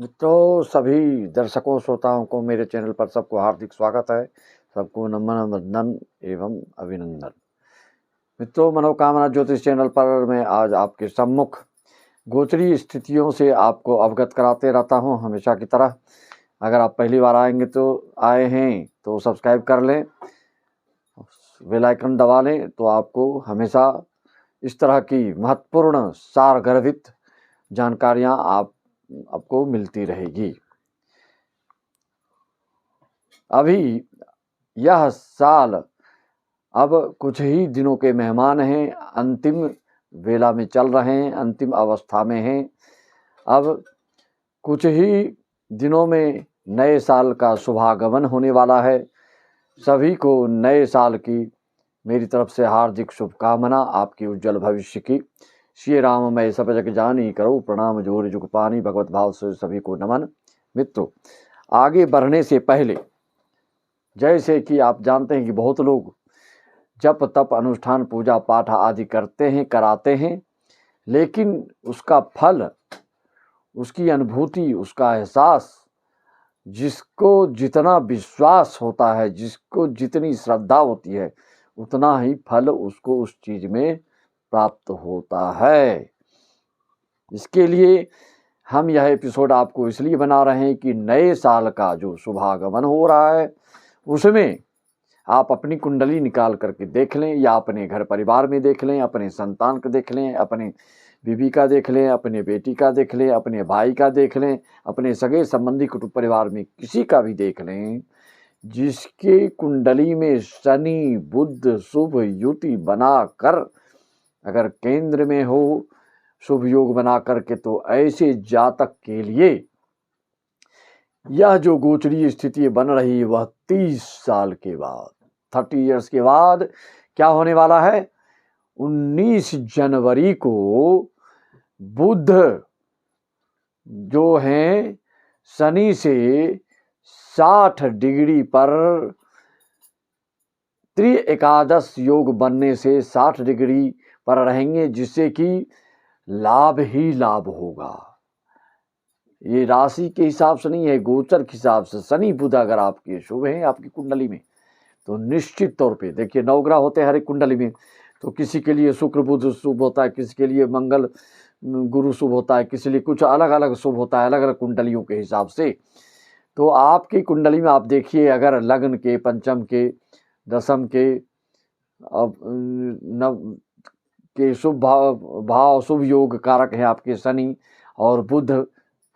मित्रों, सभी दर्शकों श्रोताओं को मेरे चैनल पर सबको हार्दिक स्वागत है। सबको नमन वंदन एवं अभिनंदन। मित्रों, मनोकामना ज्योतिष चैनल पर मैं आज आपके सम्मुख गोचरी स्थितियों से आपको अवगत कराते रहता हूं, हमेशा की तरह। अगर आप पहली बार आए हैं तो सब्सक्राइब कर लें, बेल आइकन दबा लें, तो आपको हमेशा इस तरह की महत्वपूर्ण सारगर्भित जानकारियां आपको मिलती रहेगी। अभी यह साल अब कुछ ही दिनों के मेहमान हैं, अंतिम वेला में चल रहे हैं, अंतिम अवस्था में हैं। अब कुछ ही दिनों में नए साल का शुभागमन होने वाला है। सभी को नए साल की मेरी तरफ से हार्दिक शुभकामना, आपकी उज्जवल भविष्य की। श्री राम मैं सब जग जानी करो प्रणाम जोर जुग पानी, भगवत भाव से सभी को नमन। मित्रों, आगे बढ़ने से पहले, जैसे कि आप जानते हैं कि बहुत लोग जप तप अनुष्ठान पूजा पाठ आदि करते हैं, कराते हैं, लेकिन उसका फल, उसकी अनुभूति, उसका एहसास जिसको जितना विश्वास होता है, जिसको जितनी श्रद्धा होती है, उतना ही फल उसको उस चीज में प्राप्त होता है। इसके लिए हम यह एपिसोड आपको इसलिए बना रहे हैं कि नए साल का जो शुभागमन हो रहा है उसमें आप अपनी कुंडली निकाल करके देख लें, या अपने घर परिवार में देख लें, अपने संतान का देख लें, अपने बीवी का देख लें, अपने बेटी का देख लें, अपने भाई का देख लें, अपने सगे संबंधी कुटुंब परिवार में किसी का भी देख लें, जिसके कुंडली में शनि बुध शुभ युति बना कर अगर केंद्र में हो, शुभ योग बना करके, तो ऐसे जातक के लिए यह जो गोचरीय स्थिति बन रही है वह 30 साल के बाद, 30 इयर्स के बाद क्या होने वाला है। 19 जनवरी को बुध जो है शनि से 60 डिग्री पर त्रिएकादश योग बनने से 60 डिग्री पर रहेंगे, जिससे कि लाभ ही लाभ होगा। ये राशि के हिसाब से नहीं है, गोचर के हिसाब से। शनि बुध अगर आपके शुभ हैं आपकी कुंडली में, तो निश्चित तौर पे देखिए 9 ग्रह होते हैं हर एक कुंडली में, तो किसी के लिए शुक्र बुध शुभ होता है, किसी के लिए मंगल गुरु शुभ होता है, किसी लिए कुछ अलग अलग शुभ होता है, अलग अलग कुंडलियों के हिसाब से। तो आपकी कुंडली में आप देखिए, अगर लग्न के, पंचम के, दशम के, अब नव के शुभ भाव शुभ योग कारक हैं आपके शनि और बुध,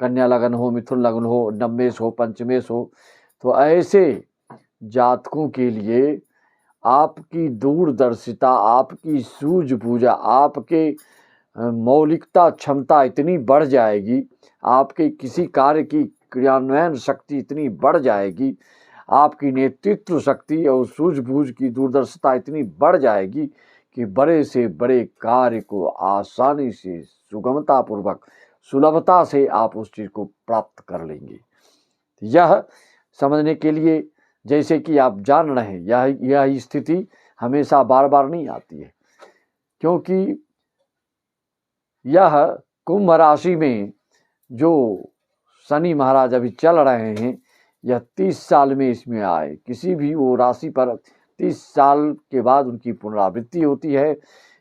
कन्या लगन हो, मिथुन लगन हो, नवमेश हो, पंचमेश हो, तो ऐसे जातकों के लिए आपकी दूरदर्शिता, आपकी सूझबूझ, आपके मौलिकता क्षमता इतनी बढ़ जाएगी, आपके किसी कार्य की क्रियान्वयन शक्ति इतनी बढ़ जाएगी, आपकी नेतृत्व शक्ति और सूझबूझ की दूरदर्शिता इतनी बढ़ जाएगी कि बड़े से बड़े कार्य को आसानी से, सुगमता पूर्वक, सुलभता से आप उस चीज को प्राप्त कर लेंगे। यह समझने के लिए, जैसे कि आप जान रहे हैं, यह स्थिति हमेशा बार बार नहीं आती है, क्योंकि यह कुंभ राशि में जो शनि महाराज अभी चल रहे हैं, यह 30 साल में इसमें आए। किसी भी वो राशि पर 30 साल के बाद उनकी पुनरावृत्ति होती है।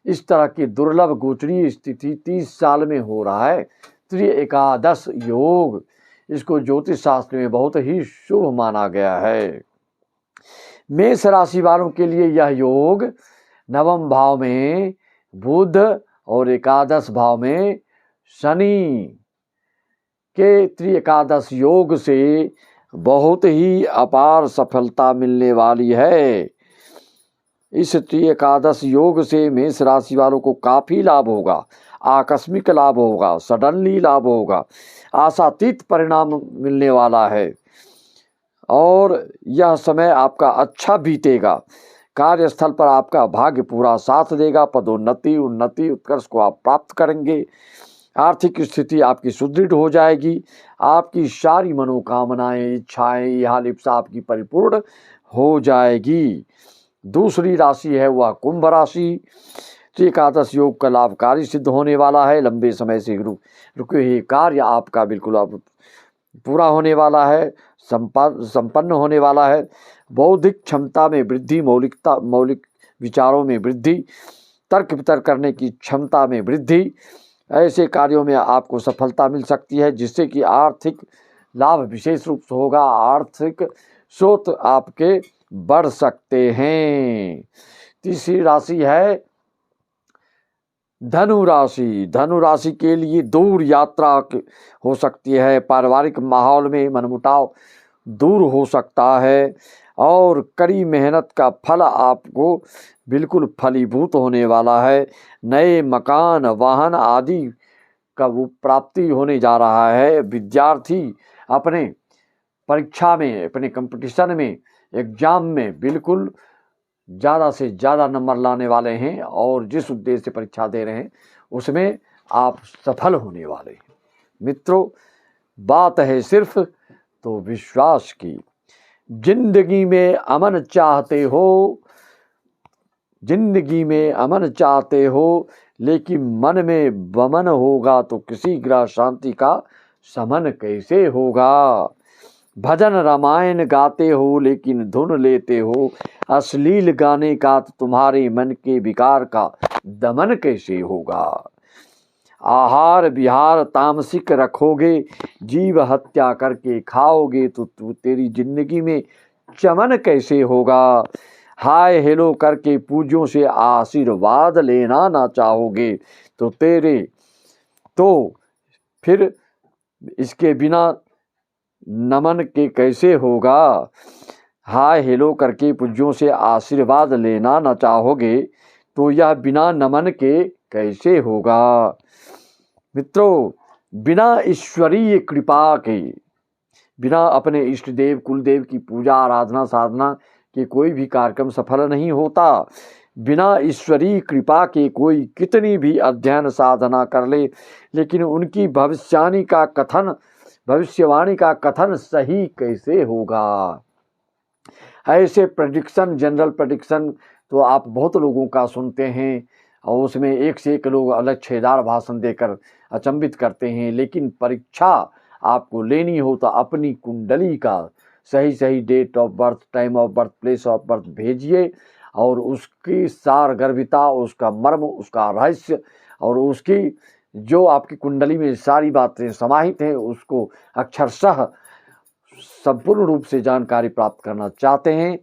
इस तरह की दुर्लभ गोचरीय स्थिति 30 साल में हो रहा है। त्रिएकादश योग, इसको ज्योतिष शास्त्र में बहुत ही शुभ माना गया है। मेष राशि वालों के लिए यह योग नवम भाव में बुध और एकादश भाव में शनि के त्रिएकादश योग से बहुत ही अपार सफलता मिलने वाली है। इस त्रिएकादश योग से मेष राशि वालों को काफी लाभ होगा, आकस्मिक लाभ होगा, सडनली लाभ होगा, आशातीत परिणाम मिलने वाला है और यह समय आपका अच्छा बीतेगा। कार्यस्थल पर आपका भाग्य पूरा साथ देगा, पदोन्नति, उन्नति, उत्कर्ष को आप प्राप्त करेंगे। आर्थिक स्थिति आपकी सुदृढ़ हो जाएगी, आपकी सारी मनोकामनाएं, इच्छाएं, हालिप्सा आपकी परिपूर्ण हो जाएगी। दूसरी राशि है वह कुंभ राशि। एकादश योग का लाभकारी सिद्ध होने वाला है। लंबे समय से रुके हुए कार्य आपका बिल्कुल अब पूरा होने वाला है, संपन्न होने वाला है। बौद्धिक क्षमता में वृद्धि, मौलिक विचारों में वृद्धि, तर्क वितर्क करने की क्षमता में वृद्धि, ऐसे कार्यों में आपको सफलता मिल सकती है, जिससे कि आर्थिक लाभ विशेष रूप से होगा। आर्थिक स्रोत आपके बढ़ सकते हैं। तीसरी राशि है धनु राशि। धनु राशि के लिए दूर यात्रा हो सकती है, पारिवारिक माहौल में मनमुटाव दूर हो सकता है और कड़ी मेहनत का फल आपको बिल्कुल फलीभूत होने वाला है। नए मकान, वाहन आदि का वो प्राप्ति होने जा रहा है। विद्यार्थी अपने परीक्षा में, अपने कंपटीशन में, एग्जाम में बिल्कुल ज़्यादा से ज़्यादा नंबर लाने वाले हैं और जिस उद्देश्य से परीक्षा दे रहे हैं उसमें आप सफल होने वाले हैं। मित्रों, बात है सिर्फ तो विश्वास की। जिंदगी में अमन चाहते हो, जिंदगी में अमन चाहते हो, लेकिन मन में बमन होगा तो किसी ग्रह शांति का समन कैसे होगा। भजन रामायण गाते हो लेकिन धुन लेते हो अश्लील गाने का, तो तुम्हारे मन के विकार का दमन कैसे होगा। आहार विहार तामसिक रखोगे, जीव हत्या करके खाओगे तो तेरी जिंदगी में चमन कैसे होगा। हाय हेलो करके पूज्यों से आशीर्वाद लेना ना चाहोगे तो फिर इसके बिना नमन के कैसे होगा। हाय हेलो करके पूज्यों से आशीर्वाद लेना ना चाहोगे तो यह बिना नमन के कैसे होगा। मित्रों, बिना ईश्वरीय कृपा के, बिना अपने इष्ट देव कुलदेव की पूजा आराधना साधना के कोई भी कार्यक्रम सफल नहीं होता। बिना ईश्वरीय कृपा के कोई कितनी भी अध्ययन साधना कर ले, लेकिन उनकी भविष्यवाणी का कथन सही कैसे होगा। ऐसे प्रेडिक्शन, जनरल प्रेडिक्शन तो आप बहुत लोगों का सुनते हैं और उसमें एक से एक लोग अलग छेदार भाषण देकर अचंभित करते हैं, लेकिन परीक्षा आपको लेनी हो तो अपनी कुंडली का सही date of birth, time of birth, place of birth भेजिए और उसकी सारगर्भिता, उसका मर्म, उसका रहस्य और उसकी जो आपकी कुंडली में सारी बातें समाहित हैं उसको अक्षरशः संपूर्ण रूप से जानकारी प्राप्त करना चाहते हैं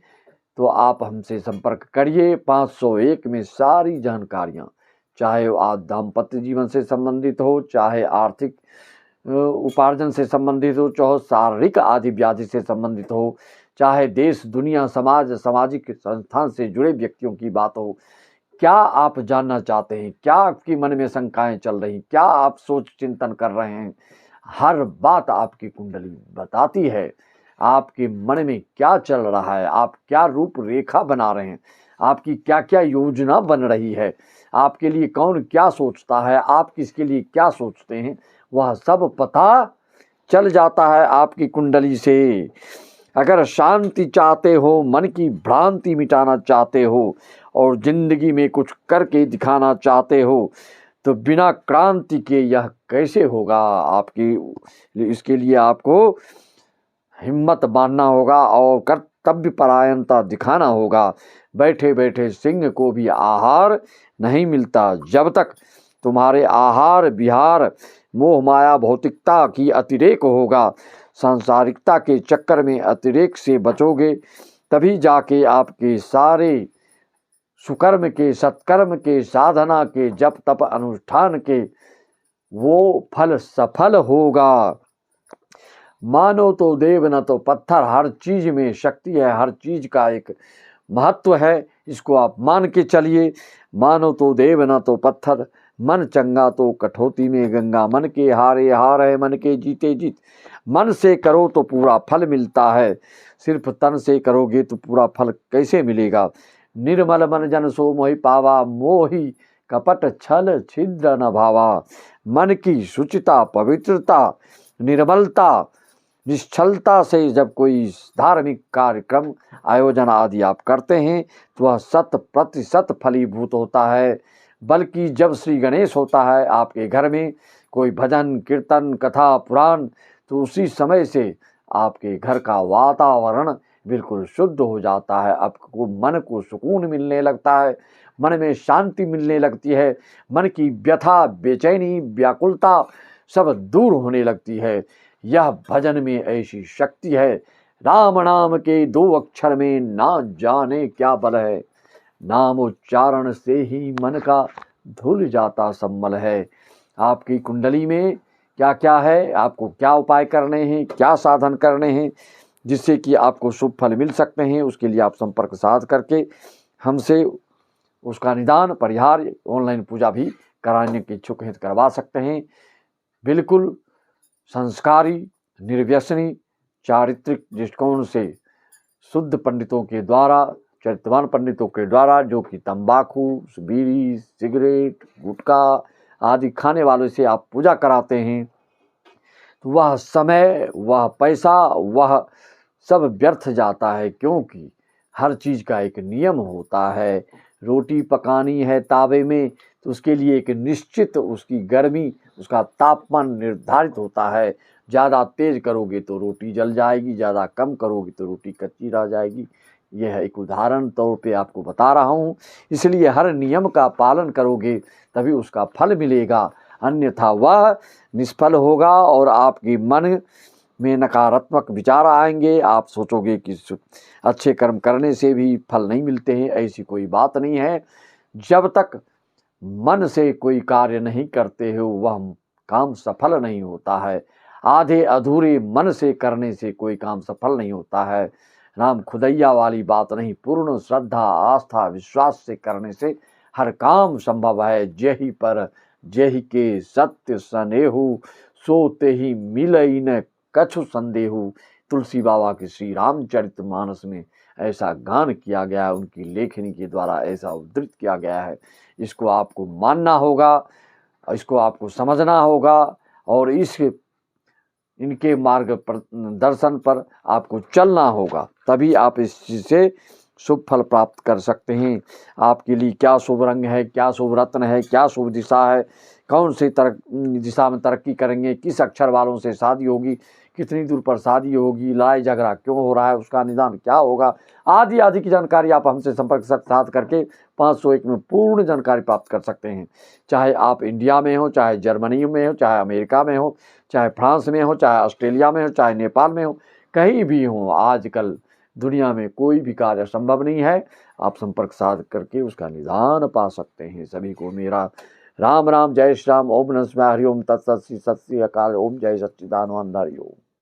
तो आप हमसे संपर्क करिए। 501 में सारी जानकारियाँ, चाहे आज दाम्पत्य जीवन से संबंधित हो, चाहे आर्थिक उपार्जन से संबंधित हो, चाहे शारीरिक आदि व्याधि से संबंधित हो, चाहे देश दुनिया समाज सामाजिक संस्थान से जुड़े व्यक्तियों की बात हो, क्या आप जानना चाहते हैं, क्या आपकी मन में शंकाएं चल रही, क्या आप सोच चिंतन कर रहे हैं, हर बात आपकी कुंडली बताती है। आपके मन में क्या चल रहा है, आप क्या रूप रेखा बना रहे हैं, आपकी क्या क्या योजना बन रही है, आपके लिए कौन क्या सोचता है, आप किसके लिए क्या सोचते हैं, वह सब पता चल जाता है आपकी कुंडली से। अगर शांति चाहते हो, मन की भ्रांति मिटाना चाहते हो और जिंदगी में कुछ करके दिखाना चाहते हो तो बिना क्रांति के यह कैसे होगा। इसके लिए आपको हिम्मत बांधना होगा और कर्तव्य परायणता दिखाना होगा। बैठे बैठे सिंह को भी आहार नहीं मिलता। जब तक तुम्हारे आहार विहार मोह माया भौतिकता की अतिरेक होगा, सांसारिकता के चक्कर में अतिरेक से बचोगे, तभी जाके आपके सारे सुकर्म के, सत्कर्म के, साधना के, जप तप अनुष्ठान के वो फल सफल होगा। मानो तो देव न तो पत्थर, हर चीज में शक्ति है, हर चीज का एक महत्व है, इसको आप मान के चलिए। मानो तो देव न तो पत्थर, मन चंगा तो कठौती में गंगा, मन के हारे हार है, मन के जीते जीत। मन से करो तो पूरा फल मिलता है, सिर्फ तन से करोगे तो पूरा फल कैसे मिलेगा। निर्मल मन जन सो मोहि पावा, मोहि कपट छल छिद्र न भावा। मन की शुचिता, पवित्रता, निर्मलता, निश्चलता से जब कोई धार्मिक कार्यक्रम आयोजन आदि आप करते हैं तो वह 100% फलीभूत होता है। बल्कि जब श्री गणेश होता है आपके घर में, कोई भजन कीर्तन कथा पुराण, तो उसी समय से आपके घर का वातावरण बिल्कुल शुद्ध हो जाता है। आपको मन को सुकून मिलने लगता है, मन में शांति मिलने लगती है, मन की व्यथा, बेचैनी, व्याकुलता सब दूर होने लगती है। यह भजन में ऐसी शक्ति है, राम नाम के 2 अक्षर में ना जाने क्या बल है, नाम उच्चारण से ही मन का धुल जाता संबल है। आपकी कुंडली में क्या क्या है, आपको क्या उपाय करने हैं, क्या साधन करने हैं जिससे कि आपको शुभ फल मिल सकते हैं, उसके लिए आप संपर्क साध करके हमसे उसका निदान, परिहार, ऑनलाइन पूजा भी कराने के इच्छुक हैं तो करवा सकते हैं। बिल्कुल संस्कारी, निर्व्यसनी, चारित्रिक दृष्टिकोण से शुद्ध पंडितों के द्वारा, चरित्रवान पंडितों के द्वारा, जो कि तंबाकू, बीड़ी, सिगरेट, गुटखा आदि खाने वालों से आप पूजा कराते हैं, तो वह समय, वह पैसा, वह सब व्यर्थ जाता है। क्योंकि हर चीज़ का एक नियम होता है। रोटी पकानी है तावे में तो उसके लिए एक निश्चित उसकी गर्मी, उसका तापमान निर्धारित होता है। ज़्यादा तेज़ करोगे तो रोटी जल जाएगी, ज़्यादा कम करोगे तो रोटी कच्ची रह जाएगी। यह एक उदाहरण तौर पे आपको बता रहा हूँ। इसलिए हर नियम का पालन करोगे तभी उसका फल मिलेगा, अन्यथा वह निष्फल होगा और आपके मन में नकारात्मक विचार आएंगे। आप सोचोगे कि अच्छे कर्म करने से भी फल नहीं मिलते हैं। ऐसी कोई बात नहीं है। जब तक मन से कोई कार्य नहीं करते हो वह काम सफल नहीं होता है। आधे अधूरे मन से करने से कोई काम सफल नहीं होता है। राम खुदैया वाली बात नहीं, पूर्ण श्रद्धा, आस्था, विश्वास से करने से हर काम संभव है। जेहि पर जेहि के सत्य सनेहु, सोते ही मिलई न कछु संदेहु। तुलसी बाबा के श्री रामचरितमानस में ऐसा गान किया गया है, उनकी लेखनी के द्वारा ऐसा उद्धृत किया गया है। इसको आपको मानना होगा, इसको आपको समझना होगा और इनके मार्ग पर दर्शन पर आपको चलना होगा, तभी आप इस चीज़ से शुभ फल प्राप्त कर सकते हैं। आपके लिए क्या शुभ रंग है, क्या शुभ रत्न है, क्या शुभ दिशा है, कौन सी दिशा में तरक्की करेंगे, किस अक्षर वालों से शादी होगी, कितनी दूर पर शादी होगी, लड़ाई झगड़ा क्यों हो रहा है, उसका निदान क्या होगा, आदि आदि की जानकारी आप हमसे संपर्क साध करके 501 में पूर्ण जानकारी प्राप्त कर सकते हैं। चाहे आप इंडिया में हो, चाहे जर्मनी में हो, चाहे अमेरिका में हो, चाहे फ्रांस में हो, चाहे ऑस्ट्रेलिया में हो, चाहे नेपाल में हो, कहीं भी हो, आजकल दुनिया में कोई भी कार्य संभव नहीं है। आप संपर्क साध करके उसका निदान पा सकते हैं। सभी को मेरा राम राम, जय श्री राम, ओम नमः शिवाय, हरि ओम तत्सत, श्री सत श्री अकाल, ओम जय सच्चिदानंद, हरि ओम।